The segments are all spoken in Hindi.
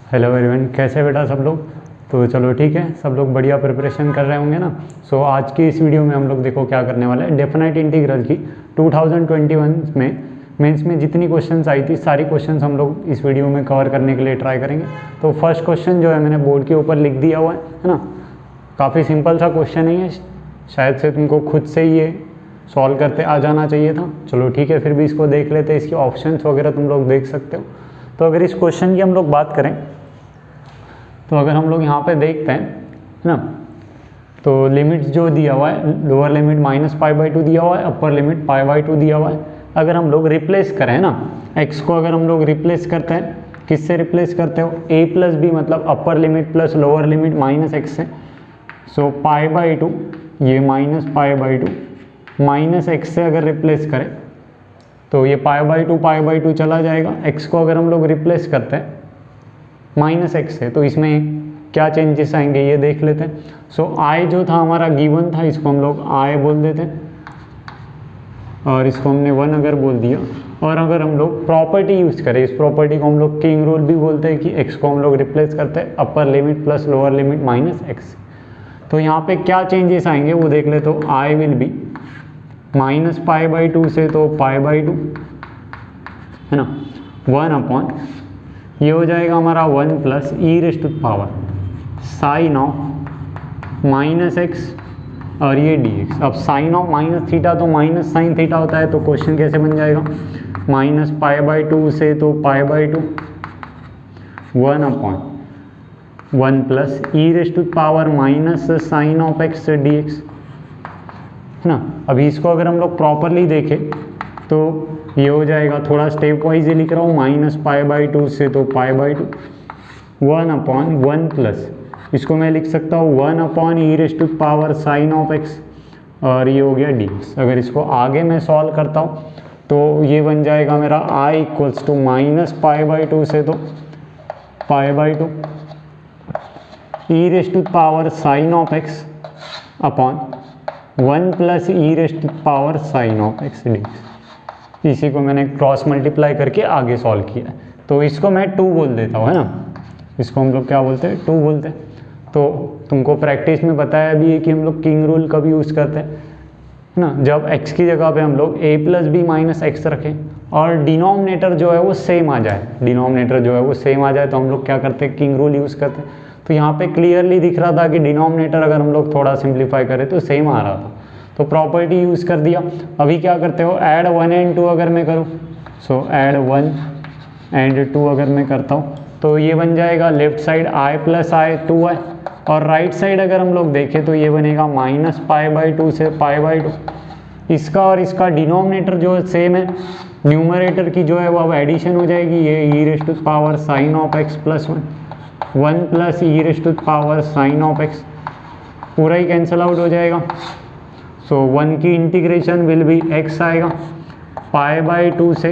हेलो एवरीवन, कैसे बेटा सब लोग। तो चलो ठीक है, सब लोग बढ़िया प्रिपरेशन कर रहे होंगे ना। सो आज की इस वीडियो में हम लोग देखो क्या करने वाले हैं। डेफिनेट इंटीग्रल की 2021 में मेंस में जितनी क्वेश्चंस आई थी सारी क्वेश्चंस हम लोग इस वीडियो में कवर करने के लिए ट्राई करेंगे। तो फर्स्ट क्वेश्चन जो है मैंने बोर्ड के ऊपर लिख दिया हुआ है ना। काफ़ी सिंपल सा क्वेश्चन है, शायद से तुमको खुद से ही ये सॉल्व करते आ जाना चाहिए था। चलो ठीक है, फिर भी इसको देख लेते हैं। इसके ऑप्शंस वगैरह तुम लोग देख सकते हो। तो अगर इस क्वेश्चन की हम लोग बात करें तो अगर हम लोग यहाँ पे देखते हैं है ना, तो लिमिट जो दिया हुआ है, लोअर लिमिट -π/2 दिया हुआ है, अपर लिमिट π/2 दिया हुआ है। अगर हम लोग रिप्लेस करें ना, x को अगर हम लोग रिप्लेस करते हैं, किससे रिप्लेस करते हो, a प्लस बी मतलब upper limit plus lower limit -x से। सो π/2 ये -π/2 -x से अगर रिप्लेस करें तो ये π/2 चला जाएगा। x को अगर हम लोग रिप्लेस करते हैं -x से तो इसमें क्या चेंजेस आएंगे ये देख लेते हैं। सो i जो था हमारा गिवन था, इसको हम लोग i बोल देते हैं और इसको हमने 1 अगर बोल दिया। और अगर हम लोग प्रॉपर्टी यूज़ करें, इस प्रॉपर्टी को हम लोग किंग रूल भी बोलते हैं कि x को हम लोग रिप्लेस करते हैं upper limit plus lower limit -x। तो यहाँ पे क्या चेंजेस आएंगे वो देख ले। तो i विल बी -π/2 से तो π/2 है ना, 1 ये हो जाएगा हमारा 1 plus e⁻⁻ sine of -x और ये dx। अब साइन ऑफ -θ तो माइनस साइन थीटा होता है, तो क्वेश्चन कैसे बन जाएगा, -π/2 से तो π/2 1 plus e⁻⁻ sine of x dx है ना। अभी इसको अगर हम लोग प्रॉपरली देखें तो ये हो जाएगा, थोड़ा स्टेप वाइज ही लिख रहा हूँ, -π/2 से तो π/2 1 प्लस, इसको मैं लिख सकता हूँ 1 साइन ऑफ x और ये हो गया dx। अगर इसको आगे मैं सॉल्व करता हूँ तो ये बन जाएगा मेरा i इक्वल्स टू -π/2 से तो π/2 e⁻⁻ sine of x upon 1 plus e⁻⁻ sine of x dx। इसी को मैंने क्रॉस मल्टीप्लाई करके आगे सॉल्व किया है। तो इसको मैं 2 बोल देता हूँ है ना, इसको हम लोग क्या बोलते हैं, 2 बोलते हैं। तो तुमको प्रैक्टिस में बताया भी है कि हम लोग किंग रूल कब यूज़ करते हैं है ना, जब x की जगह पे हम लोग a plus b minus x रखें और डिनोमिनेटर जो है वो सेम आ जाए, डिनोमिनेटर जो है वो सेम आ जाए तो हम लोग क्या करते हैं, किंग रूल यूज़ करते हैं। तो यहाँ पे क्लियरली दिख रहा था कि डिनोमिनेटर अगर हम लोग थोड़ा सिंप्लीफाई करें तो सेम आ रहा था, तो प्रॉपर्टी यूज़ कर दिया। अभी क्या करते हो, ऐड 1 एंड 2 अगर मैं करूँ, सो ऐड 1 एंड 2 अगर मैं करता हूँ तो ये बन जाएगा left side i plus i 2i और राइट साइड अगर हम लोग देखें तो ये बनेगा -π/2 से π/2। इसका और इसका डिनोमिनेटर जो है सेम है, न्यूमरेटर की जो है वो अब एडिशन हो जाएगी, ये e⁻⁻ sine of x plus 1 plus e⁻⁻ sine of x पूरा ही कैंसिल आउट हो जाएगा। सो 1 की इंटीग्रेशन विल बी x आएगा, π/2 से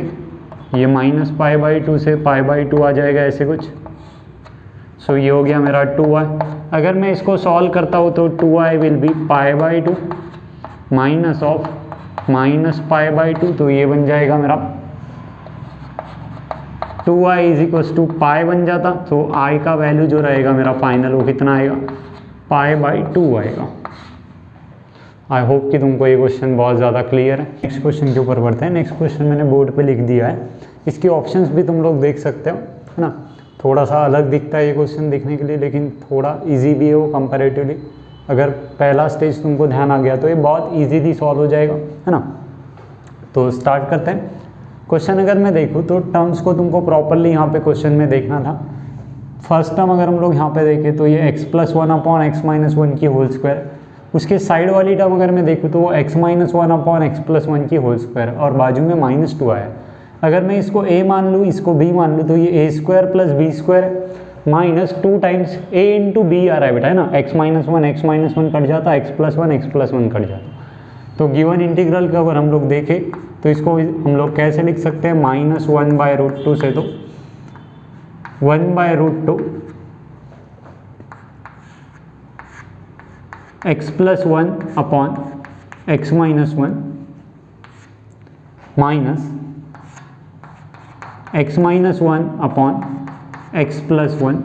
ये -π/2 से π/2 आ जाएगा ऐसे कुछ। सो ये हो गया मेरा 2i। अगर मैं इसको सॉल्व करता हूँ तो 2i will be π/2 minus of -π/2, तो ये बन जाएगा मेरा 2i इज इक्वल्स टू पाई बन जाता। तो i का वैल्यू जो रहेगा मेरा फाइनल वो कितना आएगा, π/2 आएगा। आई होप कि तुमको ये क्वेश्चन बहुत ज़्यादा क्लियर है। नेक्स्ट क्वेश्चन के ऊपर बढ़ते हैं। नेक्स्ट क्वेश्चन मैंने बोर्ड पे लिख दिया है, इसकी ऑप्शंस भी तुम लोग देख सकते हो है ना। थोड़ा सा अलग दिखता है ये क्वेश्चन दिखने के लिए, लेकिन थोड़ा इजी भी है वो कंपैरेटिवली। अगर पहला स्टेज तुमको ध्यान आ गया तो ये बहुत ईजीली सॉल्व हो जाएगा है ना। तो स्टार्ट करते हैं। क्वेश्चन अगर मैं देखूँ तो टर्म्स को तुमको प्रॉपरली यहाँ पे क्वेश्चन में देखना था। फर्स्ट टर्म अगर हम लोग यहाँ पे देखें तो ये x+1/x-1 की होल स्क्वायर, उसके साइड वाली टर्म अगर मैं देखूँ तो वो x-1/x+1 की होल स्क्वायर और बाजू में -2 आया। अगर मैं इसको a मान लूँ, इसको b मान लूँ, तो ये a² + b² -2 times a into b आ रहा है बेटा है ना। x-1 कट जाता, x+1 कट जाता। तो गिवन इंटीग्रल का अगर हम लोग देखें तो इसको हम लोग कैसे लिख सकते हैं, -1/√2 से तो 1/√2 x+1 upon x-1 minus x-1 upon x plus one,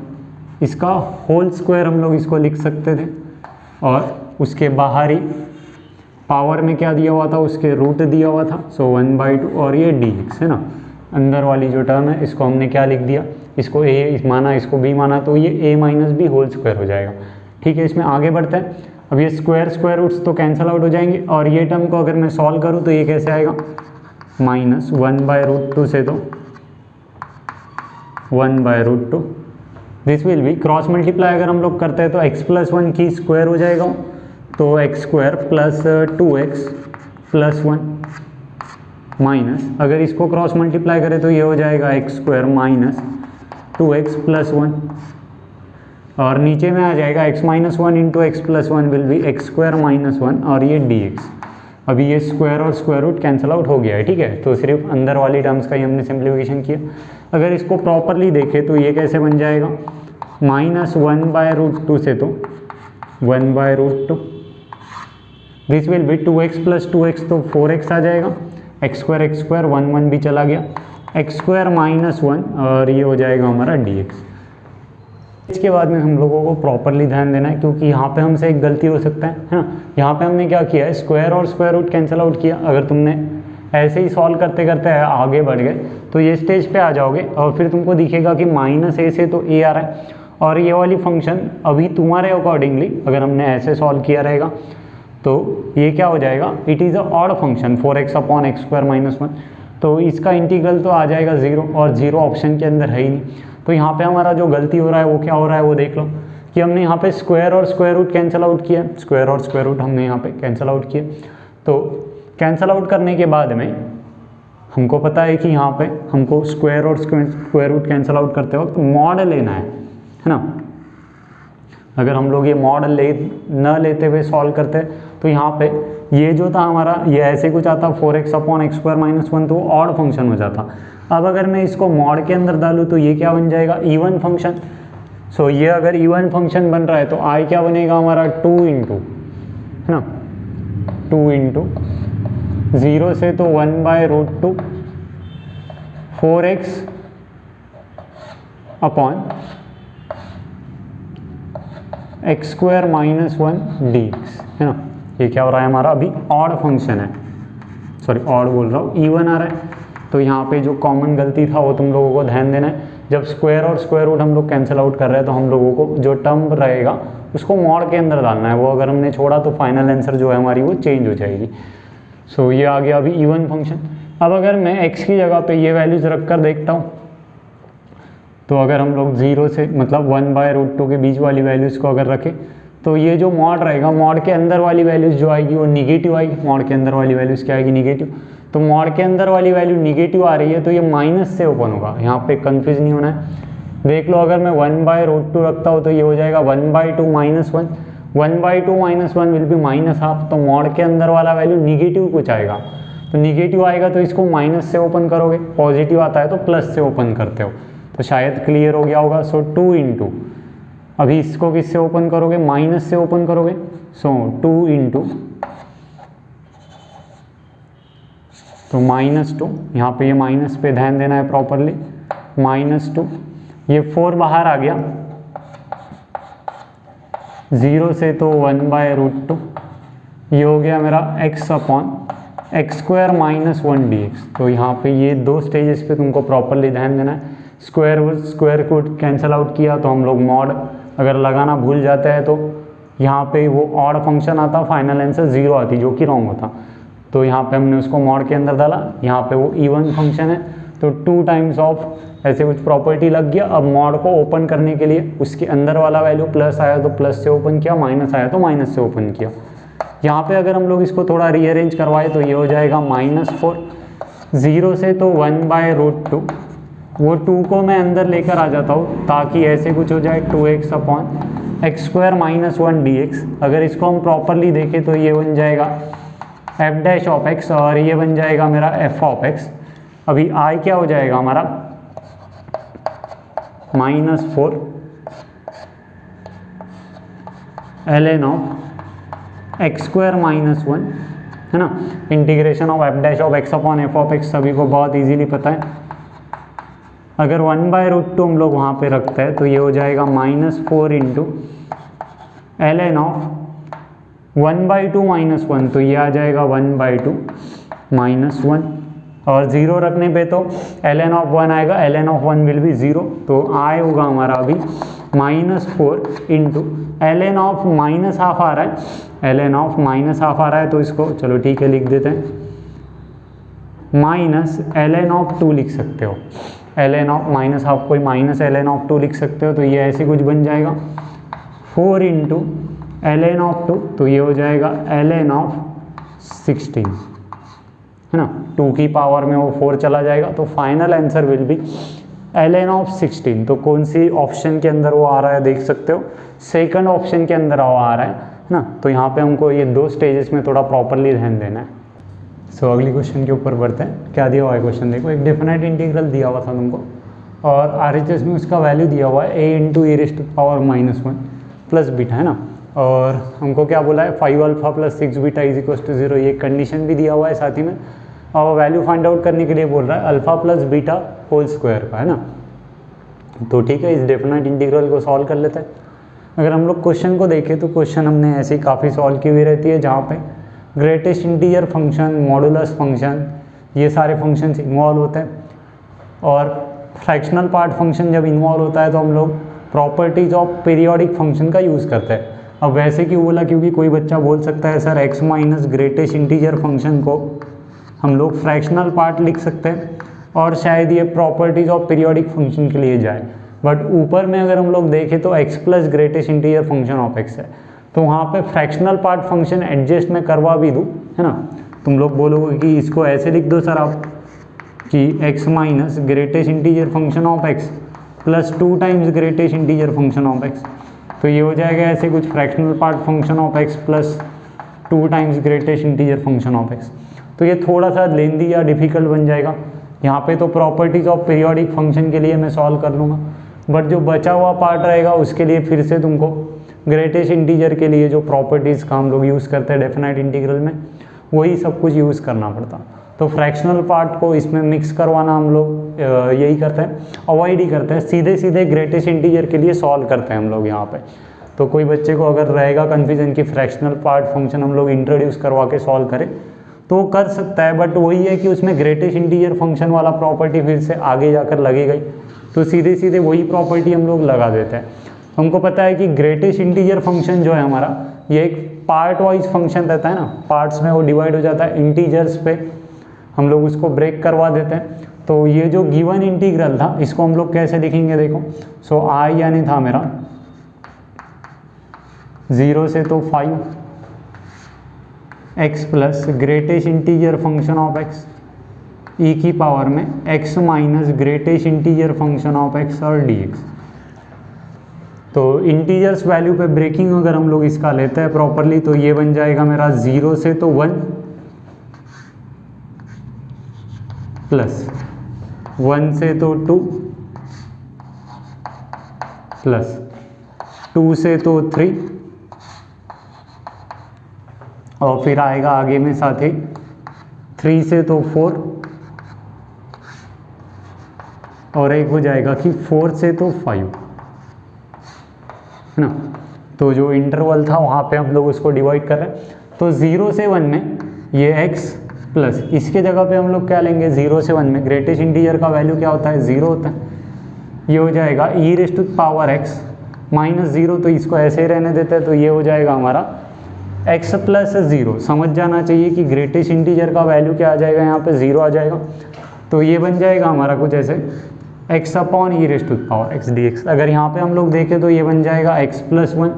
इसका होल स्क्वायर हम लोग इसको लिख सकते थे, और उसके बाहरी पावर में क्या दिया हुआ था, उसके रूट दिया हुआ था, सो 1/2, और ये dx है ना, अंदर वाली जो टर्म है इसको हमने क्या लिख दिया, इसको a माना, इसको b माना, तो ये a minus b whole square हो जाएगा। ठीक है, इसमें आगे बढ़ते हैं। अब ये स्क्वायर रूट्स तो कैंसिल आउट हो जाएंगे, और ये टर्म को अगर मैं सॉल्व करूँ तो ये कैसे आएगा, -1/√2 से तो 1/√2, this will be cross multiply अगर हम लोग करते हैं तो x प्लस 1 की स्क्वायर हो जाएगा, तो x square plus 2x plus 1 minus, अगर इसको क्रॉस मल्टीप्लाई करें तो ये हो जाएगा x square minus 2x plus 1, और नीचे में आ जाएगा x minus 1 into x plus 1 will be x square minus 1, और ये dx। अभी ये स्क्वायर और स्क्वायर रूट कैंसिल आउट हो गया है। ठीक है, तो सिर्फ अंदर वाली टर्म्स का ही हमने सिंप्लीफिकेशन किया। अगर इसको प्रॉपरली देखें तो ये कैसे बन जाएगा, -1/√2 से तो 1/√2, this will be 2x plus 2x, तो 4x आ जाएगा, x स्क्वायर 1 भी चला गया, x स्क्वायर माइनस 1, और ये हो जाएगा हमारा dx। इसके बाद में हम लोगों को प्रॉपरली ध्यान देना है, क्योंकि यहाँ पे हमसे एक गलती हो सकता है ना। यहाँ पे हमने क्या किया है, स्क्वायर और स्क्वायर रूट कैंसिल आउट किया। अगर तुमने ऐसे ही सॉल्व करते करते आगे बढ़ गए तो ये स्टेज पे आ जाओगे, और फिर तुमको दिखेगा कि -a से तो a आ रहा है, और ये वाली फंक्शन अभी तुम्हारे अकॉर्डिंगली अगर हमने ऐसे सॉल्व किया रहेगा तो ये क्या हो जाएगा, it is a odd function 4x/x² -1, तो इसका इंटीग्रल तो आ जाएगा 0, और 0 ऑप्शन के अंदर है ही नहीं। तो यहाँ पे हमारा जो गलती हो रहा है वो क्या हो रहा है, वो देख लो कि हमने यहाँ पे स्क्वायर और स्क्वायर रूट कैंसिल आउट किया, स्क्वायर और स्क्वायर रूट हमने यहाँ पे कैंसिल आउट किया। तो कैंसिल आउट करने के बाद में हमको पता है कि यहाँ पे हमको स्क्वायर और स्क्वायर रूट कैंसिल आउट करते वक्त मॉड लेना है ना। अगर हम लोग ये मॉड न लेते हुए सॉल्व करते तो यहाँ पे ये जो था हमारा, ये ऐसे कुछ आता 4x/x² -1, तो ऑड फंक्शन हो जाता। अब अगर मैं इसको मॉड के अंदर डालूँ तो ये क्या बन जाएगा, इवन फंक्शन। सो ये अगर इवन फंक्शन बन रहा है तो आई क्या बनेगा हमारा, 2 इंटू है ना, 2 इंटू 0 से तो 1/√2 4x अपॉन x² -1 dx है ना। ये क्या हो रहा है हमारा, अभी ऑड फंक्शन है, सॉरी ऑड बोल रहा हूँ, इवन आ रहा है। तो यहाँ पे जो कॉमन गलती था वो तुम लोगों को ध्यान देना है, जब स्क्वायर और स्क्वायर रूट हम लोग कैंसिल आउट कर रहे हैं तो हम लोगों को जो टर्म रहेगा उसको मॉड के अंदर डालना है। वो अगर हमने छोड़ा तो फाइनल आंसर जो है हमारी वो चेंज हो जाएगी। सो ये आ गया अभी इवन फंक्शन। अब अगर मैं x की जगह पे ये वैल्यूज रख कर देखता हूँ तो अगर हम लोग 0 से मतलब 1/√2 के बीच वाली वैल्यूज़ को अगर रखें तो ये जो मॉड रहेगा, मॉड के अंदर वाली वैल्यूज़ जो आएगी वो निगेटिव आएगी। मॉड के अंदर वाली वैल्यूज़ क्या आएगी, निगेटिव। तो मॉड के अंदर वाली वैल्यू निगेटिव आ रही है तो ये माइनस से ओपन होगा, यहाँ पे कंफ्यूज नहीं होना है। देख लो अगर मैं 1/√2 रखता हूँ तो ये हो जाएगा 1/2 -1, 1/2 -1 विल बी -½ तो मॉड के अंदर वाला वैल्यू निगेटिव कुछ आएगा। तो निगेटिव आएगा तो इसको माइनस से ओपन करोगे, पॉजिटिव आता है तो प्लस से ओपन करते हो। तो शायद क्लियर हो गया होगा। सो 2 इंटू, अभी इसको किससे ओपन करोगे, माइनस से ओपन करोगे। सो 2 इंटू, तो -2, यहाँ पे ये माइनस पे ध्यान देना है प्रॉपरली, -2, ये 4 बाहर आ गया, 0 से तो 1/√2, ये हो गया मेरा x/x² -1 dx। तो यहाँ पे ये 2 स्टेजेस पे तुमको प्रॉपरली ध्यान देना है। स्क्वायर को कैंसिल आउट किया तो हम लोग मॉड अगर लगाना भूल जाते हैं तो यहाँ पे वो ऑड फंक्शन आता, फाइनल आंसर 0 आती जो कि रॉन्ग होता। तो यहाँ पे हमने उसको मॉड के अंदर डाला, यहाँ पे वो इवन फंक्शन है तो 2 टाइम्स ऑफ ऐसे कुछ प्रॉपर्टी लग गया। अब मॉड को ओपन करने के लिए उसके अंदर वाला वैल्यू प्लस आया तो प्लस से ओपन किया, माइनस आया तो माइनस से ओपन किया। यहाँ पे अगर हम लोग इसको थोड़ा रीअरेंज करवाए तो ये हो जाएगा -4, 0 से तो 1/√2, वो 2 को मैं अंदर लेकर आ जाता हूँ ताकि ऐसे कुछ हो जाए 2x/x² -1 dx। अगर इसको हम प्रॉपरली देखें तो ये बन जाएगा f' और ये बन जाएगा मेरा f। अभी i क्या हो जाएगा हमारा, -4 ln x² -1 है ना। Integration of f' x upon f सभी को बहुत इजीली पता है। अगर 1/√2 हम लोग वहाँ पे रखते हैं तो ये हो जाएगा -4 इंटू ln ऑफ 1/2 -1, तो ये आ जाएगा 1/2 -1, और 0 रखने पे तो ln ऑफ 1 आएगा, ln ऑफ 1 विल बी 0, तो आय होगा हमारा अभी -4 इंटू ln ऑफ -½ आ रहा है, ln ऑफ -½ आ रहा है, तो इसको चलो ठीक है लिख देते हैं, -ln ऑफ 2 लिख सकते हो, ln ऑफ -½ कोई -ln ऑफ 2 लिख सकते हो, तो ये ऐसे कुछ बन जाएगा 4 इंटू ln ऑफ 2, तो ये हो जाएगा ln ऑफ 16, है ना, 2 की पावर में वो 4 चला जाएगा, तो final answer will be ln of 16। तो कौन सी ऑप्शन के अंदर वो आ रहा है देख सकते हो, सेकंड ऑप्शन के अंदर वो आ रहा है ना। तो यहाँ पे हमको ये 2 स्टेजेस में थोड़ा प्रॉपरली ध्यान देना है। सो अगली क्वेश्चन के ऊपर बढ़ते हैं। क्या दिया हुआ है क्वेश्चन देखो, एक डेफिनेट इंटीग्रल दिया हुआ था तुमको और RHS में उसका वैल्यू दिया हुआ है a into e⁻1 plus beta, है ना, और हमको क्या बोला है 5α + 6β = 0, ये कंडीशन भी दिया हुआ है साथ ही में, और वैल्यू फाइंड आउट करने के लिए बोल रहा है α + β होल स्क्वायर का, है ना। तो ठीक है, इस डेफिनेट इंटीग्रल को सॉल्व कर लेते हैं। अगर हम लोग क्वेश्चन को देखें तो क्वेश्चन हमने ऐसे ही काफ़ी सॉल्व की हुई रहती है, जहाँ पे greatest integer function, modulus function, ये सारे फंक्शंस इन्वॉल्व होते हैं, और फ्रैक्शनल पार्ट फंक्शन जब इन्वॉल्व होता है तो हम लोग प्रॉपर्टीज ऑफ पीरियोडिक फंक्शन का यूज़ करते हैं। अब वैसे क्यों बोला, क्योंकि कोई बच्चा बोल सकता है sir x minus greatest integer function को हम लोग फ्रैक्शनल पार्ट लिख सकते हैं और शायद ये प्रॉपर्टीज ऑफ पीरियोडिक फंक्शन के लिए जाए, बट ऊपर में अगर हम लोग देखें तो x plus greatest integer function of x है, तो वहाँ पे फ्रैक्शनल पार्ट फंक्शन एडजस्ट में करवा भी दूँ, है ना। तुम लोग बोलोगे कि इसको ऐसे लिख दो सर आप कि x minus greatest integer function of x plus 2 times greatest integer function of x, तो ये हो जाएगा ऐसे कुछ fractional part function of x plus 2 times greatest integer function of x। तो ये थोड़ा सा लेंदी या डिफिकल्ट बन जाएगा। यहाँ पे तो प्रॉपर्टीज ऑफ पीरियोडिक फंक्शन के लिए मैं सॉल्व कर लूँगा, बट जो बचा हुआ पार्ट रहेगा उसके लिए फिर से तुमको ग्रेटेस्ट इंटीजर के लिए जो प्रॉपर्टीज़ का हम लोग यूज़ करते हैं डेफिनेट इंटीग्रल में, वही सब कुछ यूज़ करना पड़ता। तो फ्रैक्शनल पार्ट को इसमें मिक्स करवाना हम लोग यही करते हैं, अवॉइड ही करते हैं, सीधे सीधे ग्रेटेस्ट इंटीजर के लिए सॉल्व करते हैं हम लोग यहाँ पे। तो कोई बच्चे को अगर रहेगा कन्फ्यूजन कि फ्रैक्शनल पार्ट फंक्शन हम लोग इंट्रोड्यूस करवा के सॉल्व करें तो वो कर सकता है, बट वही है कि उसमें ग्रेटेस्ट इंटीजर फंक्शन वाला प्रॉपर्टी फिर से आगे जाकर लगेगा ही, तो सीधे सीधे वही प्रॉपर्टी हम लोग लगा देते हैं। हमको पता है कि ग्रेटेस्ट इंटीजर फंक्शन जो है हमारा, ये एक पार्ट वाइज फंक्शन रहता है ना, पार्ट्स में वो डिवाइड हो जाता है, इंटीजर्स पे हम लोग उसको ब्रेक करवा देते हैं। तो ये जो गिवन इंटीग्रल था इसको हम लोग कैसे लिखेंगे देखो, सो आई यानी था मेरा 0 से तो 5 x plus greatest integer function of x e की पावर में x minus greatest integer function of x और dx। तो इंटीजर्स वैल्यू पे ब्रेकिंग अगर हम लोग इसका लेते हैं प्रॉपरली तो ये बन जाएगा मेरा 0 से तो 1 प्लस 1 से तो 2 प्लस 2 से तो 3 और फिर आएगा आगे में साथ ही 3 से तो 4 और एक हो जाएगा कि 4 से तो 5, है ना। तो जो इंटरवल था वहाँ पे हम लोग उसको डिवाइड कर रहे हैं। तो 0 से 1 में ये x प्लस इसके जगह पे हम लोग क्या लेंगे, 0 से 1 में ग्रेटेस्ट इंटीजर का वैल्यू क्या होता है, 0 होता है। ये हो जाएगा e⁻x माइनस 0, तो इसको ऐसे ही रहने देते हैं, तो ये हो जाएगा हमारा x प्लस 0। समझ जाना चाहिए कि ग्रेटेस्ट इंटीजर का वैल्यू क्या आ जाएगा, यहाँ पे 0 आ जाएगा। तो ये बन जाएगा हमारा कुछ ऐसे x अपॉन e⁻x dx। अगर यहाँ पे हम लोग देखें तो ये बन जाएगा x plus 1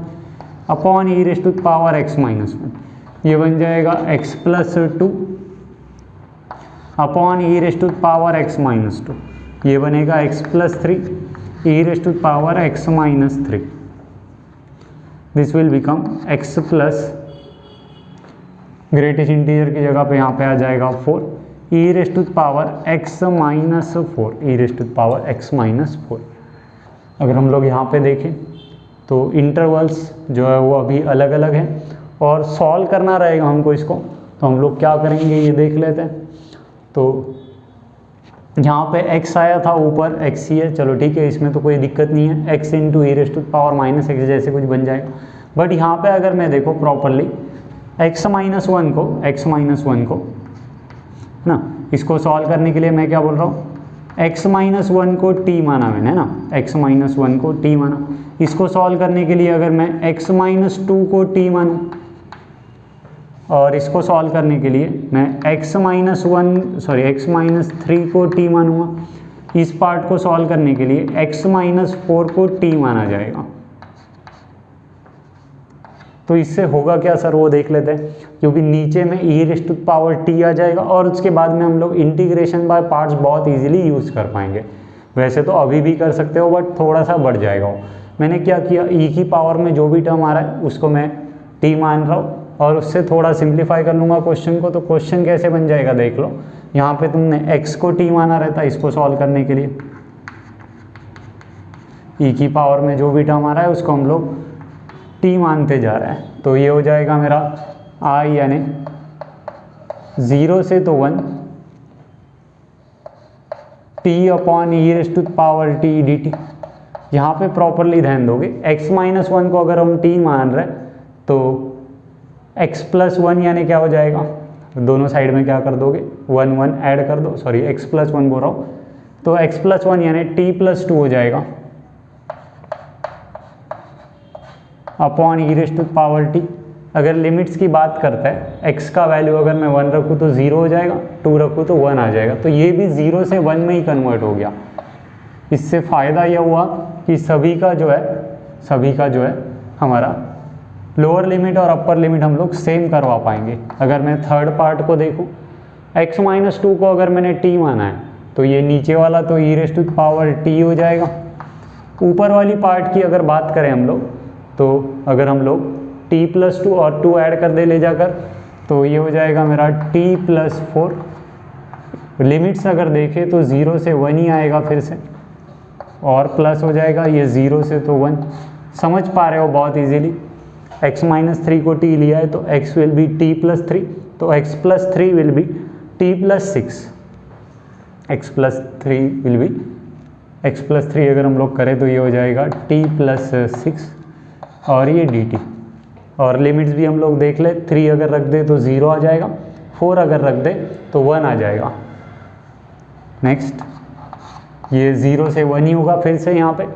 upon e⁻x minus 1। ये बन जाएगा x plus 2 upon e⁻x minus 2। ये बनेगा x plus 3 e⁻x minus 3। This will become x plus greatest integer की जगह पे यहाँ पे आ जाएगा 4 e⁻x माइनस 4 e⁻x माइनस 4। अगर हम लोग यहाँ पे देखें तो इंटरवल्स जो है वो अभी अलग अलग हैं और सॉल्व करना रहेगा हमको इसको, तो हम लोग क्या करेंगे ये देख लेते हैं। तो यहाँ पे x आया था ऊपर, x ही है, चलो ठीक है, इसमें तो कोई दिक्कत नहीं है, x into e raised to power minus x जैसे कुछ बन जाएगा। बट यहाँ पे अगर मैं देखो प्रॉपरली x माइनस वन को ना, इसको सॉल्व करने के लिए मैं क्या बोल रहा हूँ, x माइनस वन को t माना मैंने, है ना, x माइनस वन को t माना। इसको सॉल्व करने के लिए अगर मैं x माइनस टू को t मानूँ, और इसको सॉल्व करने के लिए मैं x माइनस थ्री को t मानूंगा। इस पार्ट को सॉल्व करने के लिए x माइनस फोर को t माना जाएगा। तो इससे होगा क्या सर, वो देख लेते हैं, क्योंकि नीचे में ई रेस्ट टू पावर t आ जाएगा और उसके बाद में हम लोग इंटीग्रेशन बाय पार्ट्स बहुत इजीली यूज़ कर पाएंगे। वैसे तो अभी भी कर सकते हो बट थोड़ा सा बढ़ जाएगा वो। मैंने क्या किया, e की पावर में जो भी टर्म आ रहा है उसको मैं t मान रहा हूँ और उससे थोड़ा सिंप्लीफाई कर लूँगा क्वेश्चन को। तो क्वेश्चन कैसे बन जाएगा देख लो, यहाँ पे तुमने x को t माना रहता है इसको सॉल्व करने के लिए, e की पावर में जो भी टर्म आ रहा है उसको हम लोग t मानते जा रहे हैं। तो ये हो जाएगा मेरा i यानी 0 से तो 1 t upon e raised to power t dt। यहाँ पे प्रॉपरली ध्यान दोगे, x माइनस वन को अगर हम t मान रहे हैं तो x प्लस वन यानी क्या हो जाएगा, दोनों साइड में क्या कर दोगे, 1 1 ऐड कर दो, सॉरी x प्लस वन बोल रहा हूँ, तो x प्लस वन यानी t प्लस टू हो जाएगा upon e raised to power t। अगर लिमिट्स की बात करते हैं, x का वैल्यू अगर मैं 1 रखूँ तो 0 हो जाएगा, 2 रखूँ तो 1 आ जाएगा, तो ये भी 0 से 1 में ही कन्वर्ट हो गया। इससे फ़ायदा यह हुआ कि सभी का जो है हमारा लोअर लिमिट और अपर लिमिट हम लोग सेम करवा पाएंगे। अगर मैं थर्ड पार्ट को देखूं, x माइनस टू को अगर मैंने t माना है तो ये नीचे वाला तो ई रेस्ट टू पावर t हो जाएगा। ऊपर वाली पार्ट की अगर बात करें हम लोग, तो अगर हम लोग t प्लस टू और 2 ऐड कर दे ले जाकर, तो ये हो जाएगा मेरा t प्लस फोर। लिमिट्स अगर देखें तो 0 से 1 ही आएगा फिर से, और प्लस हो जाएगा ये 0 से तो 1। समझ पा रहे हो बहुत इजीली। x माइनस थ्री को t लिया है तो x will be t plus three, तो x plus three will be t plus six, x plus three will be x plus three अगर हम लोग करें तो ये हो जाएगा t प्लस सिक्स और ये dt। और लिमिट्स भी हम लोग देख ले, 3 अगर रख दे तो 0 आ जाएगा, 4 अगर रख दे तो 1 आ जाएगा। नेक्स्ट ये 0 से 1 ही होगा फिर से यहाँ पे।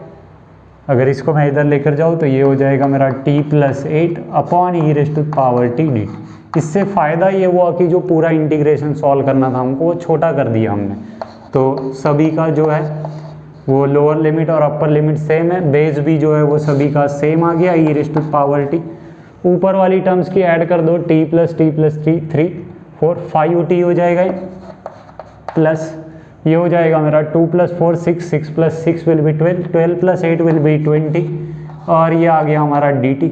अगर इसको मैं इधर लेकर जाऊँ तो ये हो जाएगा मेरा t plus eight upon e raised to power t dt। इससे फ़ायदा ये हुआ कि जो पूरा इंटीग्रेशन सॉल्व करना था हमको वो छोटा कर दिया हमने। तो सभी का जो है वो लोअर लिमिट और अपर लिमिट सेम है, बेस भी जो है वो सभी का सेम आ गया, e raised to power t। ऊपर वाली टर्म्स की ऐड कर दो, t प्लस थ्री 3 4 5t हो जाएगा, प्लस ये हो जाएगा मेरा 2 plus four 6, 6 plus 6 will be 12, 12 plus 8 will be 20 और ये आ गया हमारा dt।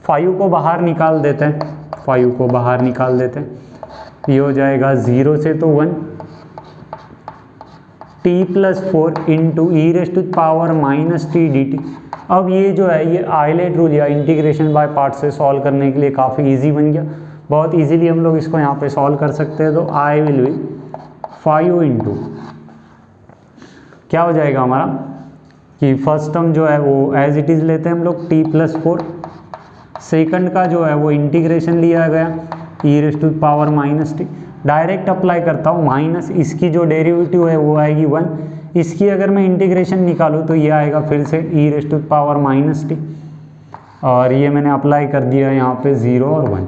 5 को बाहर निकाल देते हैं, 5 को बाहर निकाल देते हैं, ये हो जाएगा 0 से तो 1 t plus four into e raised to power minus t dt। अब ये जो है ये आइलेट रूल या इंटीग्रेशन बाय पार्ट से सॉल्व करने के लिए काफ़ी इजी बन गया। बहुत इजीली हम लोग इसको यहाँ पे सॉल्व कर सकते हैं। तो आई विल बी 5 इंटू क्या हो जाएगा हमारा कि फर्स्ट टर्म जो है वो एज इट इज़ लेते हैं हम लोग t प्लस फोर, सेकंड का जो है वो इंटीग्रेशन लिया गया e raised to power minus t. Direct apply करता हूँ, माइनस इसकी जो डेरिवेटिव है वो आएगी 1, इसकी अगर मैं इंटीग्रेशन निकालूँ तो ये आएगा फिर से e raised to power minus t, और ये मैंने अप्लाई कर दिया यहाँ पे 0 और 1।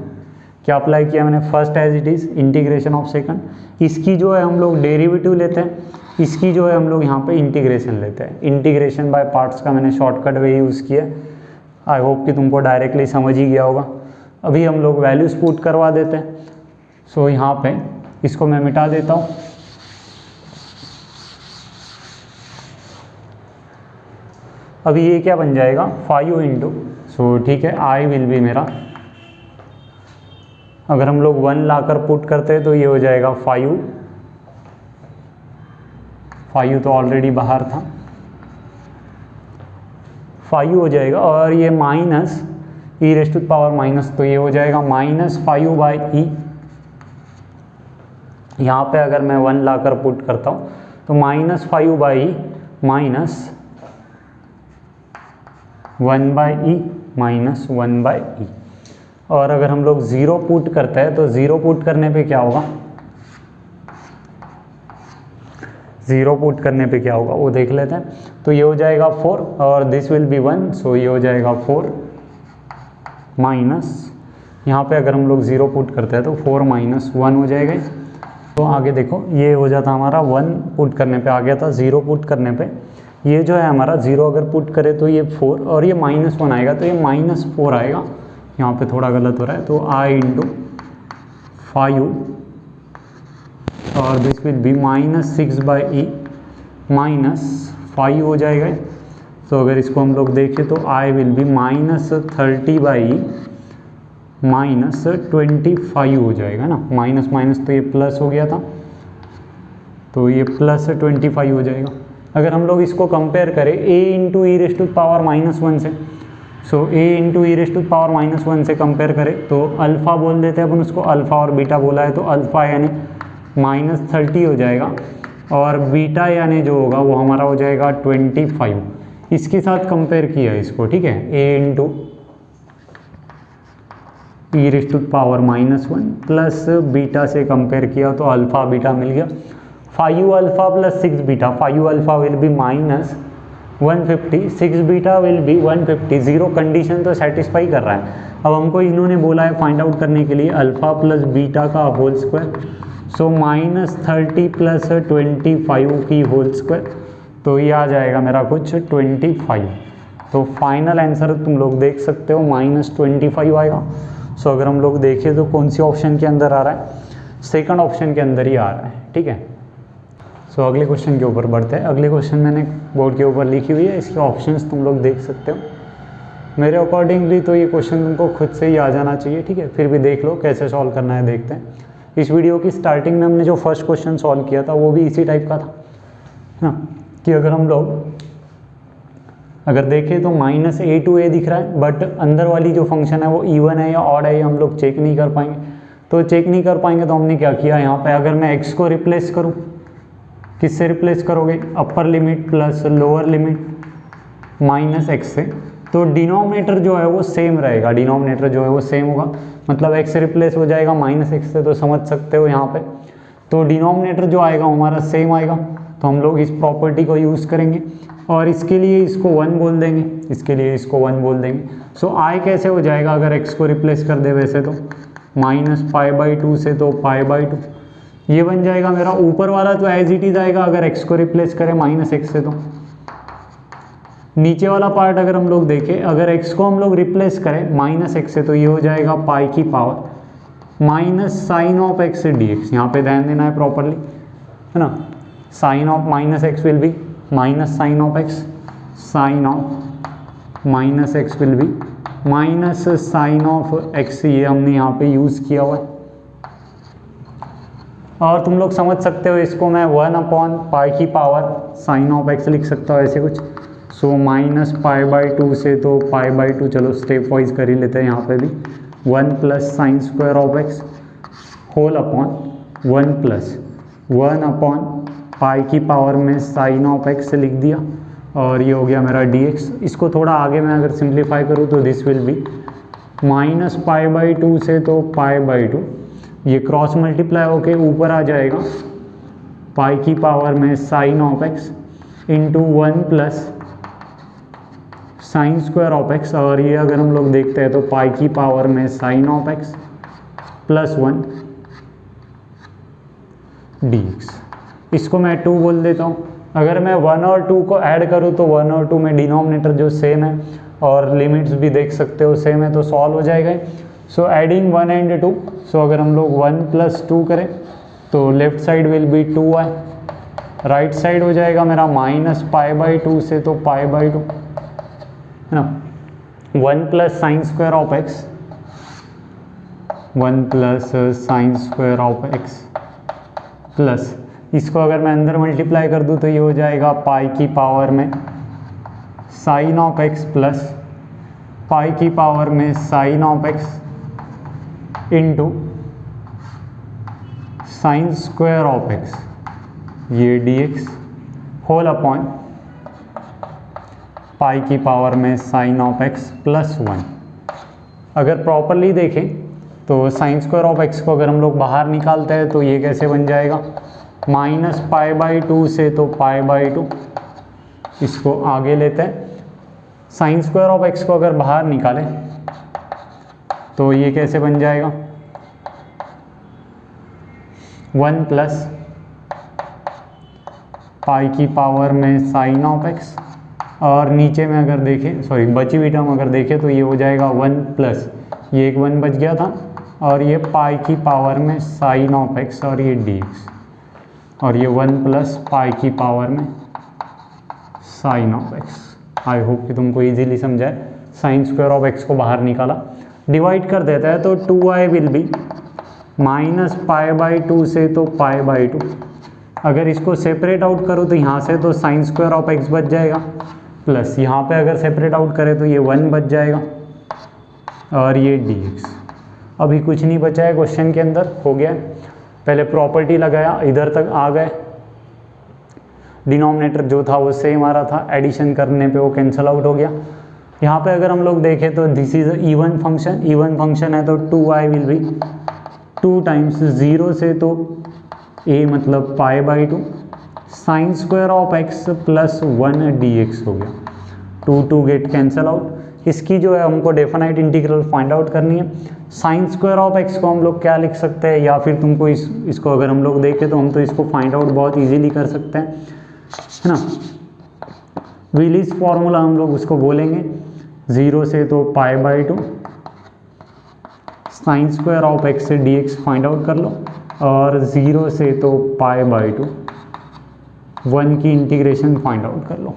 क्या अप्लाई किया मैंने, first as it is integration of second, इसकी जो है हम लोग डेरिवेटिव लेते हैं, इसकी जो है हम लोग यहाँ पे इंटीग्रेशन लेते हैं। इंटीग्रेशन बाय पार्ट्स का मैंने शॉर्टकट वे यूज़ किया। आई होप कि तुमको डायरेक्टली समझ ही गया होगा। अभी हम लोग वैल्यूज पुट करवा देते हैं। सो यहाँ पे इसको मैं मिटा देता हूँ। अभी ये क्या बन जाएगा 5 इंटू, सो ठीक है आई विल बी मेरा, अगर हम लोग 1 लाकर पुट करते हैं तो ये हो जाएगा 5 तो ऑलरेडी बाहर था, 5 हो जाएगा, और ये minus e raised to power minus, तो ये हो जाएगा -5 बाई ई यहाँ पे अगर मैं 1 लाकर पुट करता हूँ तो -5/e minus 1/e minus 1/e। और अगर हम लोग 0 पुट करते हैं तो 0 पुट करने पे क्या होगा, 0 पुट करने पे क्या होगा वो देख लेते हैं। तो ये हो जाएगा 4 और दिस विल बी 1, सो ये हो जाएगा 4 माइनस, यहाँ पे अगर हम लोग 0 पुट करते हैं तो 4 माइनस 1 हो जाएगा। तो आगे देखो ये हो जाता हमारा 1 पुट करने पे आ गया था, 0 पुट करने पे ये जो है हमारा 0 अगर पुट करे तो ये 4 और ये -1 आएगा तो ये -4 आएगा। यहाँ पे थोड़ा गलत हो रहा है, तो I × 5 और दिस विल बी -6/e -5 हो जाएगा। तो अगर इसको हम लोग देखें तो I विल बी -30/e -25 हो जाएगा ना, माइनस माइनस तो ये प्लस हो गया था तो ये +25 हो जाएगा। अगर हम लोग इसको कंपेयर करें a × e⁻1 से, सो a × e⁻1 से कंपेयर करें तो अल्फ़ा बोल देते हैं अपन उसको, अल्फ़ा और बीटा बोला है तो अल्फ़ा यानी -30 हो जाएगा और बीटा यानी जो होगा वो हमारा हो जाएगा 25। इसके साथ कंपेयर किया इसको, ठीक है, a × e⁻1 प्लस बीटा से कंपेयर किया तो अल्फ़ा बीटा मिल गया। 5 alpha plus 6 beta, 5 alpha will be -150, 6 beta will be 150। 0 condition तो सेटिस्फाई कर रहा है। अब हमको इन्होंने बोला है फाइंड आउट करने के लिए अल्फ़ा प्लस बीटा का होल स्क्वायर, सो -30 प्लस 25 की होल स्क्वायर, तो ये आ जाएगा मेरा कुछ 25। तो फाइनल आंसर तुम लोग देख सकते हो -25 आएगा। सो अगर हम लोग देखें तो कौन सी ऑप्शन के अंदर आ रहा है, सेकंड ऑप्शन के अंदर ही आ रहा है, ठीक है। सो अगले क्वेश्चन के ऊपर बढ़ते हैं। अगले क्वेश्चन मैंने बोर्ड के ऊपर लिखी हुई है, इसके ऑप्शंस तुम लोग देख सकते हो। मेरे अकॉर्डिंगली तो ये क्वेश्चन तुमको खुद से ही आ जाना चाहिए, ठीक है, फिर भी देख लो कैसे सॉल्व करना है, देखते हैं। इस वीडियो की स्टार्टिंग में हमने जो फर्स्ट क्वेश्चन सॉल्व किया था वो भी इसी टाइप का था ना, कि अगर हम लोग अगर देखें तो -a to a दिख रहा है बट अंदर वाली जो फंक्शन है वो इवन है या ऑड है, हम लोग चेक नहीं कर पाएंगे। तो चेक नहीं कर पाएंगे तो हमने क्या किया, यहाँ पे अगर मैं x को रिप्लेस करूँ, किससे रिप्लेस करोगे, upper limit plus lower limit -x से, तो डिनोमिनेटर जो है वो सेम रहेगा, डिनोमिनेटर जो है वो सेम होगा, मतलब x रिप्लेस हो जाएगा -x से, तो समझ सकते हो यहाँ पे। तो डिनोमिनेटर जो आएगा हमारा सेम आएगा, तो हम लोग इस प्रॉपर्टी को यूज़ करेंगे और इसके लिए इसको 1 बोल देंगे, इसके लिए इसको 1 बोल देंगे। सो I कैसे हो जाएगा अगर x को रिप्लेस कर दे वैसे तो -π/2 से तो π/2, ये बन जाएगा मेरा। ऊपर वाला तो एज इट इज आएगा अगर x को रिप्लेस करें -x से, तो नीचे वाला पार्ट अगर हम लोग देखें, अगर x को हम लोग रिप्लेस करें -x से तो ये हो जाएगा पाई की पावर -sin(x) dx। यहाँ पे ध्यान देना है प्रॉपरली, है ना। sin(-x) will be -sin(x), sin(-x) will be -sin(x), ये हमने यहाँ पे यूज़ किया हुआ है। और तुम लोग समझ सकते हो इसको मैं 1/पाई की पावर sin(x) लिख सकता हूँ ऐसे कुछ। सो -π/2 से तो π/2, चलो स्टेप वाइज कर ही लेते हैं। यहाँ पे भी 1 + sin² होल अपॉन 1 + 1/पाई की पावर में sin(x) लिख दिया और ये हो गया मेरा dx। इसको थोड़ा आगे मैं अगर सिंप्लीफाई करूँ तो दिस विल बी -π/2 से तो π/2, ये क्रॉस मल्टीप्लाई होके ऊपर आ जाएगा पाई की पावर में sin(x) × 1 + sin²(x), और ये अगर हम लोग देखते हैं तो पाई की पावर में sin(x) + 1 dx। इसको मैं 2 बोल देता हूँ। अगर मैं 1 और 2 को ऐड करूँ तो 1 और 2 में डिनोमिनेटर जो सेम है और लिमिट्स भी देख सकते हो सेम है, तो सॉल्व हो जाएगा। सो एडिंग 1 एंड 2, सो अगर हम लोग 1 + 2 करें तो left side will be 2y, right side हो जाएगा मेरा -π/2 से तो π/2, है ना। 1 + sin²(x), 1 + sin²(x) प्लस इसको अगर मैं अंदर मल्टीप्लाई कर दूँ तो ये हो जाएगा पाई की पावर में sin(x) प्लस पाई की पावर में sin(x) into sine square of x, ये dx होल अपॉन पाई की पावर में साइन ऑफ एक्स प्लस 1। अगर प्रॉपरली देखें तो साइन स्क्वायर ऑफ एक्स को अगर हम लोग बाहर निकालते हैं तो ये कैसे बन जाएगा, -π/2 से तो π/2, इसको आगे लेते हैं। साइन स्क्वायर ऑफ एक्स को अगर बाहर निकालें तो ये कैसे बन जाएगा, 1 प्लस पाई की पावर में साइन ऑफ एक्स, और नीचे में अगर देखें, सॉरी बची हुई टर्म अगर देखें तो ये हो जाएगा 1 प्लस, ये एक 1 बच गया था, और ये पाई की पावर में साइन ऑफ एक्स और ये dx, और ये 1 प्लस पाई की पावर में sine of x. I hope कि तुमको इजीली समझाए। साइन स्क्वायर ऑफ एक्स को बाहर निकाला, डिवाइड कर देता है तो 2i विल बी -π/2 से तो π/2। अगर इसको सेपरेट आउट करो तो यहाँ से तो साइन स्क्वायर ऑफ एक्स बच जाएगा, प्लस यहाँ पे अगर सेपरेट आउट करें तो ये 1 बच जाएगा, और ये dx। अभी कुछ नहीं बचा है क्वेश्चन के अंदर, हो गया। पहले प्रॉपर्टी लगाया, इधर तक आ गए, डिनोमिनेटर जो था वो सेम आ रहा था, एडिशन करने पे वो कैंसिल आउट हो गया। यहाँ पे अगर हम लोग देखें तो this is even function, even function है तो 2i विल बी 2 टाइम्स 0 से तो a मतलब π/2 sine square of x plus 1 dx हो गया। 2 गेट कैंसिल आउट। इसकी जो है हमको डेफिनाइट इंटीग्रल फाइंड आउट करनी है। साइन स्क्वायर ऑफ x को हम लोग क्या लिख सकते हैं, या फिर तुमको इसको अगर हम लोग देखें तो हम तो इसको फाइंड आउट बहुत इजीली कर सकते हैं, है ना। विलीज फॉर्मूला हम लोग उसको बोलेंगे, 0 से तो π/2 साइन स्क्वायर ऑफ x से dx फाइंड आउट कर लो, और 0 से तो π/2 1 की इंटीग्रेशन फाइंड आउट कर लो।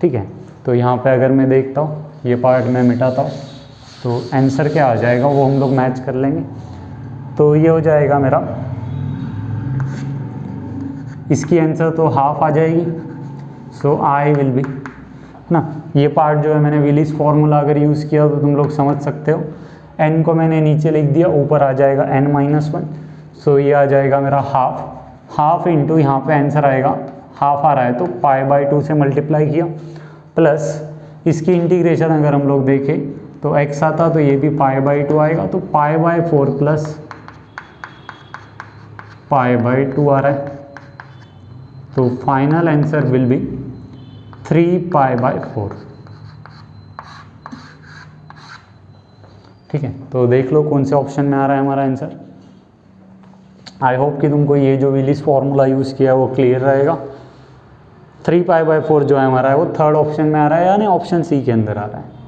ठीक है, तो यहाँ पे अगर मैं देखता हूँ, ये पार्ट मैं मिटाता हूँ, तो आंसर क्या आ जाएगा वो हम लोग मैच कर लेंगे। तो ये हो जाएगा मेरा, इसकी आंसर तो हाफ आ जाएगी, सो आई विल बी ना। ये पार्ट जो है मैंने विलीज फॉर्मूला अगर यूज़ किया तो तुम लोग समझ सकते हो। n को मैंने नीचे लिख दिया, ऊपर आ जाएगा n-1, सो ये आ जाएगा मेरा हाफ इंटू यहाँ पे आंसर आएगा, हाफ आ रहा है तो π/2 से मल्टीप्लाई किया, प्लस इसकी इंटीग्रेशन अगर हम लोग देखें तो x आता तो ये भी π/2 आएगा, तो π/4 प्लस π/2 आ रहा है, तो फाइनल आंसर विल बी 3π/4। ठीक है, तो देख लो कौन से ऑप्शन में आ रहा है हमारा आंसर। आई होप कि तुमको ये जो विलीज फॉर्मूला यूज़ किया है वो क्लियर रहेगा। 3π/4 जो है हमारा है वो थर्ड ऑप्शन में आ रहा है, यानी ऑप्शन सी के अंदर आ रहा है।